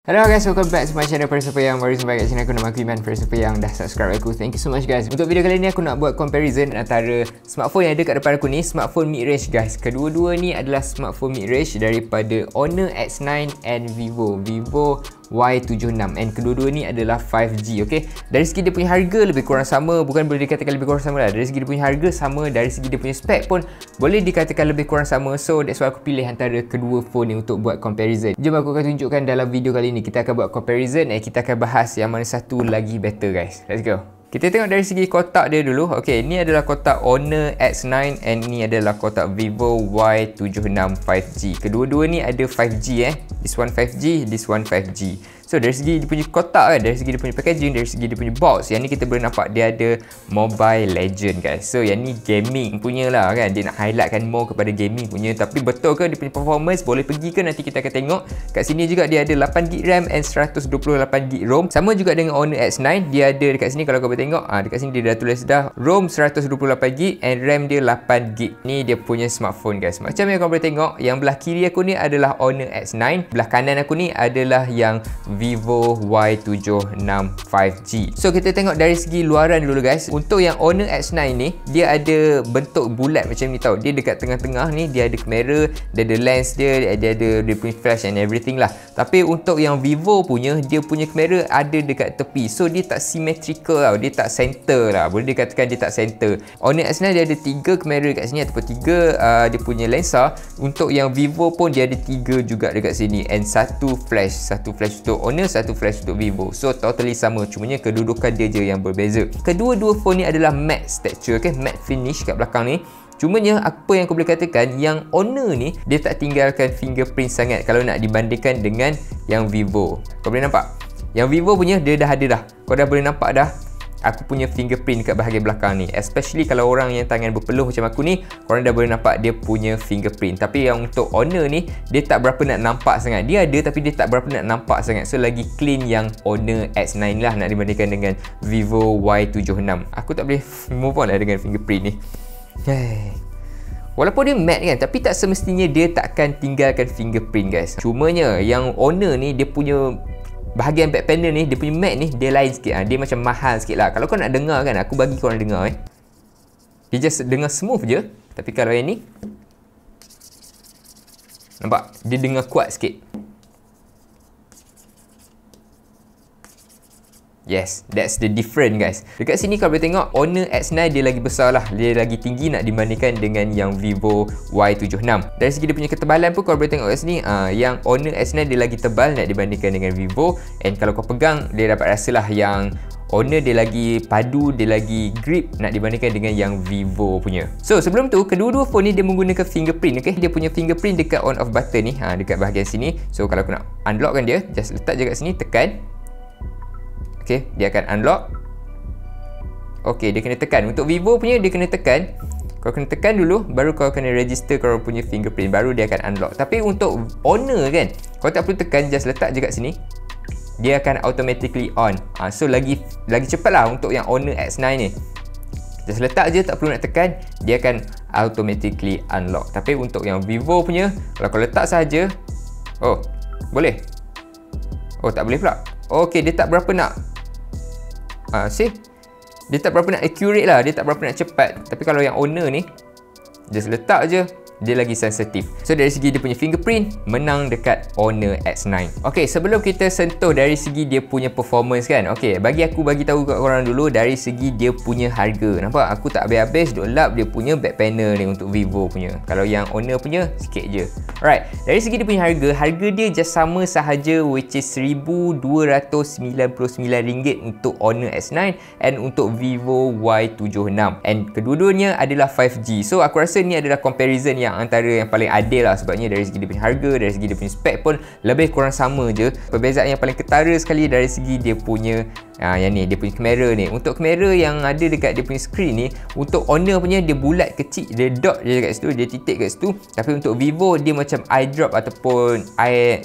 Hello guys, welcome back to my channel. For siapa yang baru sampai kat sini, aku nama aku Iman. For siapa yang dah subscribe aku, thank you so much guys. Untuk video kali ni aku nak buat comparison antara smartphone yang ada kat depan aku ni, smartphone mid-range guys. Kedua-dua ni adalah smartphone mid-range daripada Honor X9 and Vivo Y76, and kedua-dua ni adalah 5G. okay? Dari segi dia punya harga lebih kurang sama, bukan boleh dikatakan lebih kurang sama lah. Dari segi dia punya harga sama, dari segi dia punya spek pun boleh dikatakan lebih kurang sama. So that's why aku pilih antara kedua phone ni untuk buat comparison. Jom aku akan tunjukkan dalam video kali ni, kita akan buat comparison dan kita akan bahas yang mana satu lagi better guys. Let's go. Kita tengok dari segi kotak dia dulu. Okay, ni adalah kotak Honor X9 and ni adalah kotak Vivo Y76 5G. Kedua-dua ni ada 5G This one 5G, this one 5G. So dari segi dia punya kotak kan, dari segi dia punya packaging, dari segi dia punya box, yang ni kita boleh nampak dia ada Mobile Legend guys. So yang ni gaming punya lah kan, dia nak highlightkan more kepada gaming punya. Tapi betul ke dia punya performance, boleh pergi ke, nanti kita akan tengok. Kat sini juga dia ada 8GB RAM and 128GB ROM. Sama juga dengan Honor X9, dia ada dekat sini kalau kau boleh tengok, dekat sini dia dah tulis dah ROM 128GB and RAM dia 8GB. Ni dia punya smartphone guys. Macam yang kau boleh tengok, yang belah kiri aku ni adalah Honor X9, belah kanan aku ni adalah yang Vivo Y76 5G. So kita tengok dari segi luaran dulu guys. Untuk yang Honor X9 ni, dia ada bentuk bulat macam ni tau. Dia dekat tengah-tengah ni, dia ada kamera, dia ada lens dia ada dia punya flash and everything lah. Tapi untuk yang Vivo punya, dia punya kamera ada dekat tepi. So dia tak symmetrical tau, dia tak center lah. Boleh dikatakan dia tak center. Honor X9 dia ada 3 kamera dekat sini ataupun 3 dia punya lensa. Untuk yang Vivo pun dia ada 3 juga dekat sini and satu flash untuk Honor, satu flash untuk Vivo. So totally sama, cumanya kedudukan dia je yang berbeza. Kedua-dua phone ni adalah matte texture, okay? Matte finish kat belakang ni. Cumanya apa yang aku boleh katakan, yang Honor ni dia tak tinggalkan fingerprint sangat kalau nak dibandingkan dengan yang Vivo. Kau boleh nampak? Yang Vivo punya dia dah ada dah. Kau dah boleh nampak dah aku punya fingerprint dekat bahagian belakang ni. Especially kalau orang yang tangan berpeluh macam aku ni, korang dah boleh nampak dia punya fingerprint. Tapi yang untuk Honor ni, dia tak berapa nak nampak sangat. Dia ada tapi dia tak berapa nak nampak sangat. So lagi clean yang Honor X9 lah nak dibandingkan dengan Vivo Y76. Aku tak boleh move on lah dengan fingerprint ni. Walaupun dia matte kan, tapi tak semestinya dia takkan tinggalkan fingerprint guys. Cumanya yang Honor ni, dia punya bahagian back panel ni, dia punya matte ni, dia lain sikit. Dia macam mahal sikit lah. Kalau kau nak dengar kan, aku bagi korang dengar dia just dengar smooth je. Tapi kalau yang ni, nampak? Dia dengar kuat sikit. Yes, that's the difference guys. Dekat sini kalau boleh tengok, Honor X9 dia lagi besar lah, dia lagi tinggi nak dibandingkan dengan yang Vivo Y76. Dari segi dia punya ketebalan pun kalau boleh tengok kat sini, yang Honor X9 dia lagi tebal nak dibandingkan dengan Vivo. And kalau kau pegang, dia dapat rasalah yang Honor dia lagi padu, dia lagi grip nak dibandingkan dengan yang Vivo punya. So sebelum tu, kedua-dua phone ni dia menggunakan fingerprint, okay? Dia punya fingerprint dekat on off button ni, dekat bahagian sini. So kalau aku nak unlockkan dia, just letak je kat sini, tekan. Okay, dia akan unlock. Okay, dia kena tekan. Untuk Vivo punya dia kena tekan. Kau kena tekan dulu, baru kau kena register kau punya fingerprint, baru dia akan unlock. Tapi untuk Honor kan, kau tak perlu tekan, just letak je kat sini, dia akan automatically on. So lagi cepat lah untuk yang Honor X9 ni. Just letak je, tak perlu nak tekan, dia akan automatically unlock. Tapi untuk yang Vivo punya, kalau kau letak saja, oh, boleh. Oh, tak boleh pula. Okay, dia tak berapa nak see? Dia tak berapa nak accurate lah, dia tak berapa nak cepat. Tapi kalau yang Honor ni, just letak je, dia lagi sensitif. So dari segi dia punya fingerprint, menang dekat Honor X9. Okay, sebelum kita sentuh dari segi dia punya performance kan, okay, bagi tahu kat korang dulu dari segi dia punya harga. Nampak? Aku tak habis-habis duk lap dia punya back panel ni untuk Vivo punya. Kalau yang Honor punya, sikit je. Alright, dari segi dia punya harga dia just sama sahaja, which is RM1,299 untuk Honor X9 and untuk Vivo Y76. And kedua-duanya adalah 5G. So aku rasa ni adalah comparison yang antara yang paling adil lah, sebabnya dari segi dia punya harga, dari segi dia punya spek pun lebih kurang sama je. Perbezaan yang paling ketara sekali dari segi dia punya yang ni, dia punya kamera ni. Untuk kamera yang ada dekat dia punya screen ni, untuk Honor punya dia bulat kecil, dia dot je kat situ, dia titik kat situ. Tapi untuk Vivo dia macam eye drop ataupun eye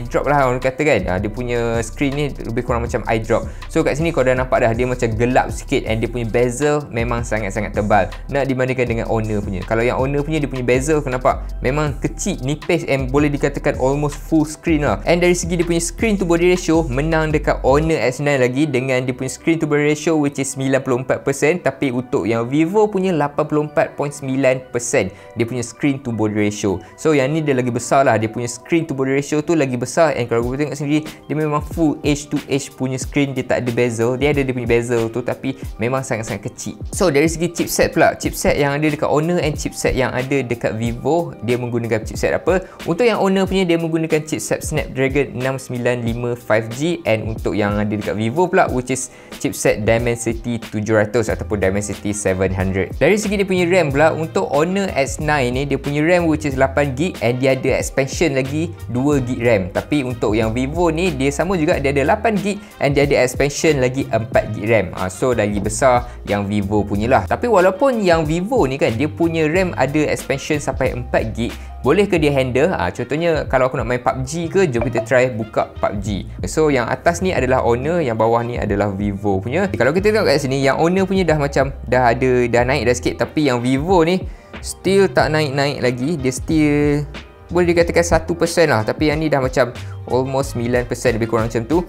drop lah orang kata kan. Dia punya screen ni lebih kurang macam eye drop. So kat sini kau dah nampak dah, dia macam gelap sikit and dia punya bezel memang sangat-sangat tebal nak dibandingkan dengan Honor punya. Kalau yang Honor punya dia punya bezel bezel, kenapa? Memang kecil, nipis, and boleh dikatakan almost full screen lah. And dari segi dia punya screen to body ratio, menang dekat Honor S9 lagi dengan dia punya screen to body ratio which is 94%. Tapi untuk yang Vivo punya 84.9% dia punya screen to body ratio. So yang ni dia lagi besar lah, dia punya screen to body ratio tu lagi besar. And kalau korang tengok sendiri, dia memang full edge to edge punya screen, dia tak ada bezel. Dia ada dia punya bezel tu tapi memang sangat-sangat kecil. So dari segi chipset pula, chipset yang ada dekat Honor and chipset yang ada dekat Vivo, dia menggunakan chipset apa? Untuk yang Honor punya, dia menggunakan chipset Snapdragon 695 5G, and untuk yang ada dekat Vivo pula which is chipset Dimensity 700 ataupun Dimensity 700. Dari segi dia punya RAM pula, untuk Honor S9 ni dia punya RAM which is 8GB, and dia ada expansion lagi 2GB RAM. Tapi untuk yang Vivo ni dia sama juga, dia ada 8GB and dia ada expansion lagi 4GB RAM. So lagi besar yang Vivo punya lah. Tapi walaupun yang Vivo ni kan dia punya RAM ada expansion sampai 4GB, boleh ke dia handle? Contohnya kalau aku nak main PUBG ke, jom kita try buka PUBG. So yang atas ni adalah Honor, yang bawah ni adalah Vivo punya. Kalau kita tengok kat sini, yang Honor punya dah macam dah naik dah sikit, tapi yang Vivo ni still tak naik-naik lagi. Dia still boleh dikatakan 1% lah, tapi yang ni dah macam almost 9% lebih kurang macam tu.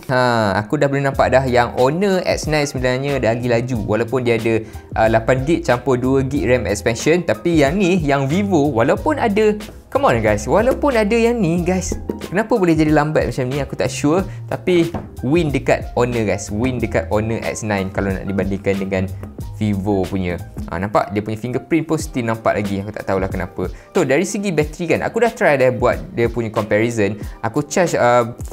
Aku dah boleh nampak dah yang Honor X9 sebenarnya dah lagi laju, walaupun dia ada 8GB campur 2GB RAM expansion. Tapi yang ni, yang Vivo, walaupun ada, come on guys, walaupun ada yang ni guys, kenapa boleh jadi lambat macam ni aku tak sure. Tapi win dekat Honor guys, win dekat Honor X9 kalau nak dibandingkan dengan Vivo punya. Nampak dia punya fingerprint pun still nampak lagi, aku tak tahulah kenapa. So dari segi bateri kan, aku dah try dah buat dia punya comparison. Aku charge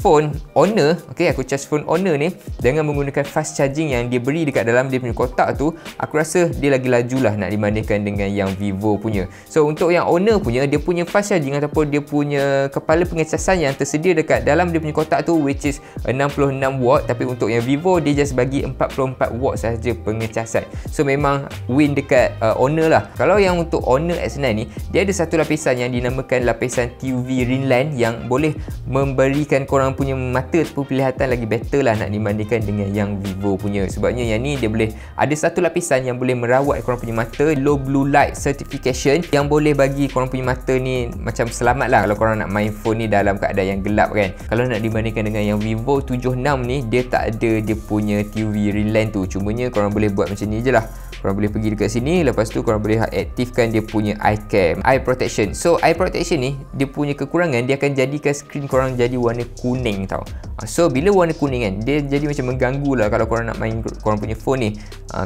phone Honor, okay, aku charge phone Honor ni dengan menggunakan fast charging yang dia beri dekat dalam dia punya kotak tu. Aku rasa dia lagi laju lah nak dibandingkan dengan yang Vivo punya. So untuk yang Honor punya, dia punya fast charging ataupun dia punya kepala pengecasan yang tersedia dekat dalam dia punya kotak tu which is 66W. Tapi untuk yang Vivo, dia just bagi 44W sahaja pengecasan. So memang win dekat Honor lah. Kalau yang untuk Honor S9 ni, dia ada satu lapisan yang dinamakan lapisan TUV Rinlan yang boleh memberikan korang punya mata ataupun penglihatan lagi better lah nak dibandingkan dengan yang Vivo punya. Sebabnya yang ni dia boleh ada satu lapisan yang boleh merawat korang punya mata, low blue light certification, yang boleh bagi korang punya mata ni macam selamat lah kalau korang nak main phone ni dalam keadaan yang gelap kan. Kalau nak dibandingkan dengan yang Vivo 76 ni, dia tak ada dia punya TUV Rinlan tu. Cumanya korang boleh buat macam ni je lah. Korang boleh pergi dekat sini, lepas tu korang boleh aktifkan dia punya eye cam, eye protection. So eye protection ni, dia punya kekurangan, dia akan jadikan skrin korang jadi warna kuning tau. So bila warna kuning kan, dia jadi macam mengganggu lah kalau korang nak main korang punya phone ni.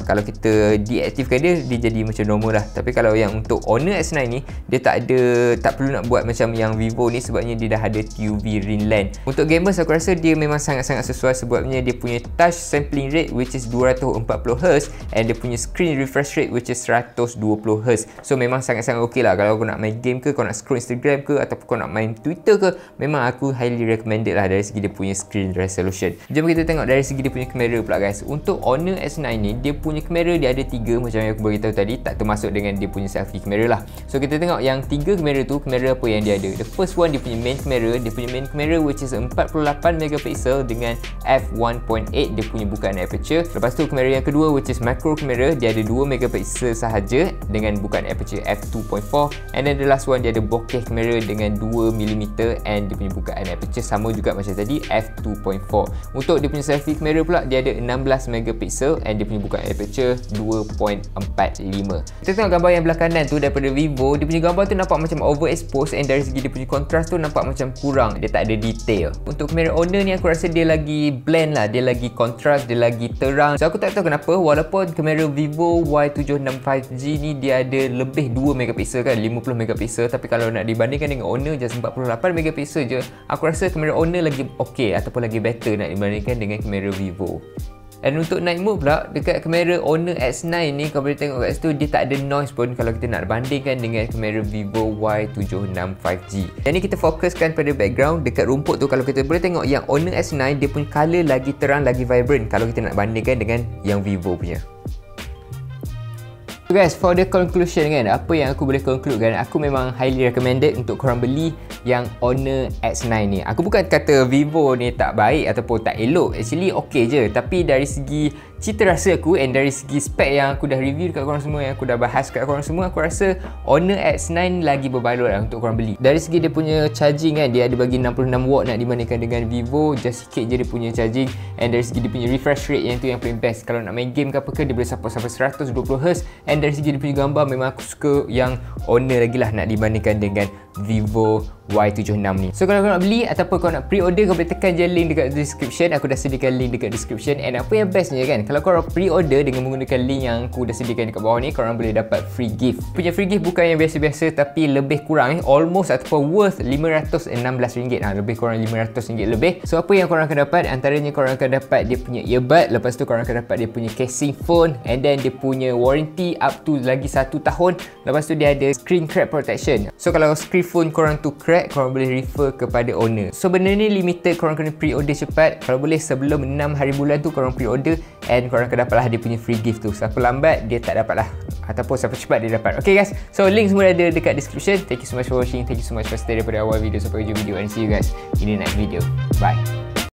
Kalau kita deaktifkan dia, dia jadi macam normal lah. Tapi kalau yang untuk Honor S9 ni, dia tak perlu nak buat macam yang Vivo ni, sebabnya dia dah ada TUV Rinlan. Untuk gamers, aku rasa dia memang sangat-sangat sesuai, sebabnya dia punya touch sampling rate which is 240Hz, and dia punya screen refresh rate which is 120Hz. So memang sangat-sangat ok lah kalau kau nak main game ke, kau nak scroll Instagram ke, ataupun kau nak main Twitter ke, memang aku highly recommended lah dari segi dia punya screen resolution. Jom kita tengok dari segi dia punya kamera pula guys. Untuk Honor S9 ni, dia punya kamera dia ada 3 macam yang aku beritahu tadi, tak termasuk dengan dia punya selfie kamera lah. So kita tengok yang 3 kamera tu, kamera apa yang dia ada. The first one, dia punya main kamera, dia punya main kamera which is 48MP dengan f1.8 dia punya bukaan aperture. Lepas tu kamera yang kedua which is macro kamera, dia ada 2MP sahaja dengan bukaan aperture f2.4, and then the last one dia ada bokeh kamera dengan 2mm and dia punya bukaan aperture sama juga macam tadi f2.4. Untuk dia punya selfie kamera pula, dia ada 16MP and dia punya bukaan aperture 2.45. Kita tengok gambar yang belah kanan tu daripada Vivo, dia punya gambar tu nampak macam overexposed, and dari segi dia punya kontras tu nampak macam kurang, dia tak ada detail. Untuk kamera Honor ni, aku rasa dia lagi blend lah, dia lagi kontras, dia lagi terang. So aku tak tahu kenapa, walaupun kamera Vivo Y76 5G ni dia ada lebih 2MP kan, 50MP, tapi kalau nak dibandingkan dengan Honor just 48MP je, aku rasa kamera Honor lagi ok ataupun lagi better nak dibandingkan dengan kamera Vivo. Dan untuk night mode pula, dekat kamera Honor X9 ni, kau boleh tengok kat situ, dia tak ada noise pun kalau kita nak bandingkan dengan kamera Vivo Y76 5G. Dan ni kita fokuskan pada background. Dekat rumput tu, kalau kita boleh tengok yang Honor X9, dia pun colour lagi terang, lagi vibrant kalau kita nak bandingkan dengan yang Vivo punya. So guys, for the conclusion kan, apa yang aku boleh conclude kan, aku memang highly recommended untuk korang beli yang Honor X9 ni. Aku bukan kata Vivo ni tak baik ataupun tak elok, actually ok je. Tapi dari segi cita rasa aku and dari segi spek yang aku dah review dekat korang semua, yang aku dah bahas kat korang semua, aku rasa Honor X9 lagi berbaloi lah untuk korang beli. Dari segi dia punya charging kan, dia ada bagi 66 watt nak dibandingkan dengan Vivo, just sikit je dia punya charging. And dari segi dia punya refresh rate, yang tu yang paling best. Kalau nak main game ke apa ke, dia boleh support sampai 120Hz. And dari segi dia punya gambar, memang aku suka yang Honor lagi lah nak dibandingkan dengan Vivo Y76 ni. So kalau kau nak beli ataupun kau nak pre-order, kau boleh tekan je link dekat description. Aku dah sediakan link dekat description. And apa yang bestnya kan, kalau korang pre-order dengan menggunakan link yang aku dah sediakan dekat bawah ni, korang boleh dapat free gift. Punya free gift bukan yang biasa-biasa, tapi lebih kurang almost ataupun worth RM516. Lebih kurang RM500 lebih. So apa yang korang akan dapat? Antaranya korang akan dapat dia punya earbud, lepas tu korang akan dapat dia punya casing phone, and then dia punya warranty up to lagi 1 tahun. Lepas tu dia ada screen crack protection. So kalau screen phone korang tu crack, korang boleh refer kepada owner. So benda ni limited, korang kena pre-order cepat. Kalau boleh sebelum 6 hari bulan tu korang pre-order, and korang akan dapatlah dia punya free gift tu. Siapa lambat dia tak dapat lah, ataupun siapa cepat dia dapat. Okay guys, so link semua ada dekat description. Thank you so much for watching. Thank you so much for stay daripada awal video sampai hujung video, and see you guys in the next video. Bye.